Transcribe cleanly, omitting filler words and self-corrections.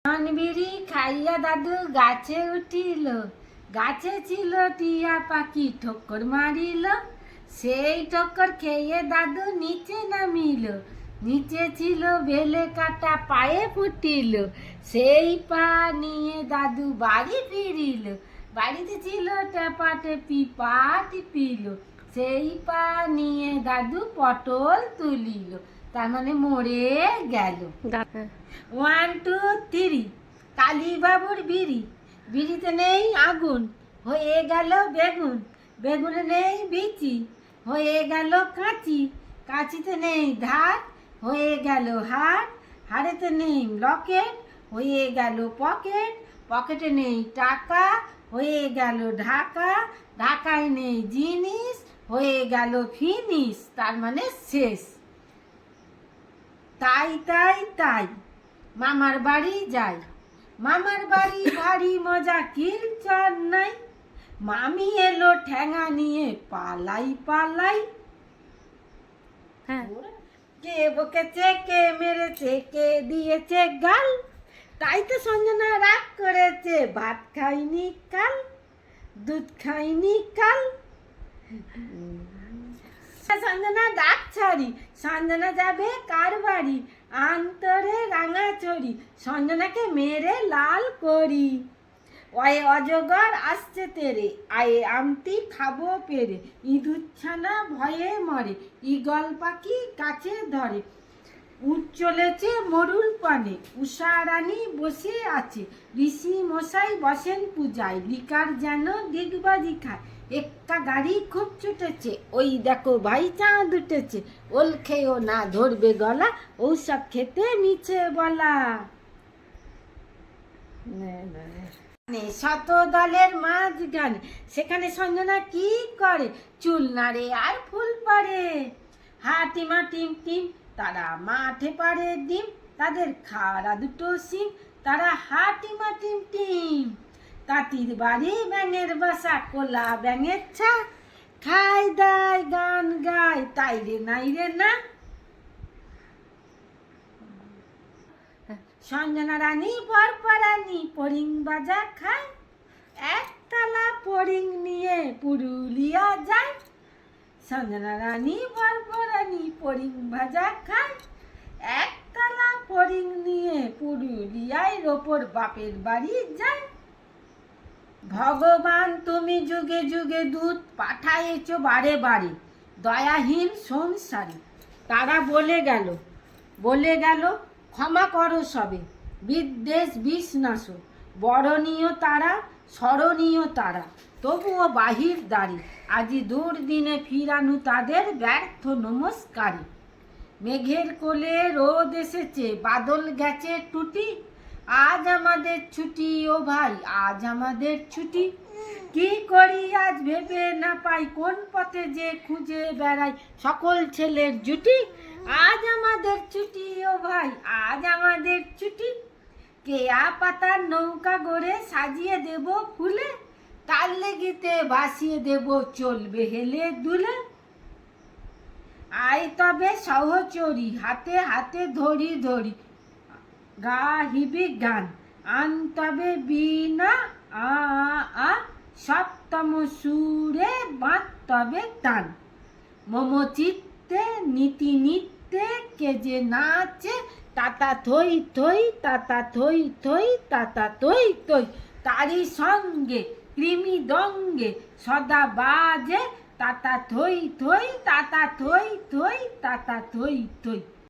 পান বিড়ি খাইয়া দাদু গাছে উঠিল, গাছে ছিল টিয়া পাখি ঠোক্কর মারিল, সেই ঠোক্কর খেয়ে দাদু নিচে নামিল, নিচে ছিল বেলে কাটা পায়ে ফুটিল, সেই পা নিয়ে দাদু বাড়ি ফিরিল, বাড়িতে ছিল টেপা টেপি পা টিপিল, সেই পা নিয়ে দাদু পটল তুলিল, তার মানে মরে গেল। 1 2 3 কালীবাবুর বিড়ি, বিড়িতে নেই আগুন, হয়ে গেল বেগুন, বেগুনে নেই বিচি, হয়ে গেল কাঁচি, কাঁচিতে নেই ধার, হয়ে গেল হাড়, হাড়েতে নেই লকেট, হয়ে গেল পকেট, পকেটে নেই টাকা, হয়ে গেল ঢাকা, ঢাকায় নেই জিনিস, হয়ে গেল ফিনিশ, তার মানে শেষ। তাই তাই তাই মামার বাড়ি যাই, মামার বাড়ি ভারী মজা কিলচর নাই, মামি এলো ঠ্যাঙা নিয়ে পালাই পালাই। কে বকেছে, কে মেরেছে, কে দিয়েছে গাল, তাই তো সঞ্জনা রাগ করেছে, ভাত খাইনি কাল, দুধ খাইনি কাল। সঞ্জনা ডাক ছাড়ি, সঞ্জনা যাবে কার বাড়ি, আন্তরে রাঙা চড়ি, সঞ্জনাকে মেরে লাল করি। ওয়ে অজগর আসছে তেরে, আয়ে আমতি খাবো পেরে, ইঁদুর ছানা ভয়ে মরে, ঈগল পাখি কাছে ধরে, উঠ চলেছে মরুল পানে, উষা রানী বসে আছে, ঋষি মশাই বসেন পূজায়, লিকার যেন ডিগবাজি খায়, একটা গাড়ি খুব ছুটেছে, ওই দেখো ভাই চাঁদ উঠেছে, ওল খেয়েও না ধরবে গলা, ঔষধ খেতে মিছে বলা। শত দলের মাঝখানে, সেখানে সঞ্জনা কি করে, চুল নাড়ে আর ফুল পাড়ে, হাটিমা টিম টিম তারা মাঠে পাড়ে ডিম, তাদের খাড়া দুটো সিং, তারা হাটিমা টিম টিম। তাঁতির বাড়ি ব্যাঙের বাসা, কোলা ব্যাঙের ছা, খায় দায় গান গায়, তাই রে নাই রে না। সঞ্জনা রানী পরপরানি পরিং বাজা খায়, একতলা পরিং নিয়ে পুরুলিয়া যায়, সঞ্জনা রানী পরপরানি পরিং ভাজা খায়, একতলা পরিং নিয়ে পুরুলিয়ায় রোপর বাপের বাড়ি যায়। ভগবান তুমি যুগে যুগে দূত পাঠায়েছ বারে বারে, দয়াহীন সংসারে, তারা বলে গেল ক্ষমা করো সবে, বিদ্বেষ বিষ নাশ, বরণীয় তারা স্মরণীয় তারা, তবুও বাহির দ্বারে, আজি দুর্দিনে ফিরানু তাদের ব্যর্থ নমস্কারে। মেঘের কোলে রোদ এসেছে, বাদল গেছে টুটি, আজ আমাদের ছুটি ও ভাই, আজ আমাদের ছুটি, কি করি আজ ভেবে না পাই, কোন পথে যে খুঁজে বেড়াই সকল ছেলের জুটি, আজ আমাদের ছুটি ও ভাই, আজ আমাদের ছুটি, কেয়া পাতার নৌকা গড়ে সাজিয়ে দেব ফুলে, তার লেগিতে ভাসিয়ে দেব চলবে হেলে দুলে, আয় তবে সহচরি হাতে হাতে ধরি ধরি, গাহিবি গান আন তবে বিনা আ আ, সপ্তম সুরে বাঁধ তবে টান, মম চিত্তে নীতি নিত্যে কে যে নাচে, তাতা থই থই তাতা থই থই তাতা থই থই, তারি সঙ্গে কৃমি দঙ্গে সদা বাজে, তাতা থই থই তাতা থই থই তাতা থই থই।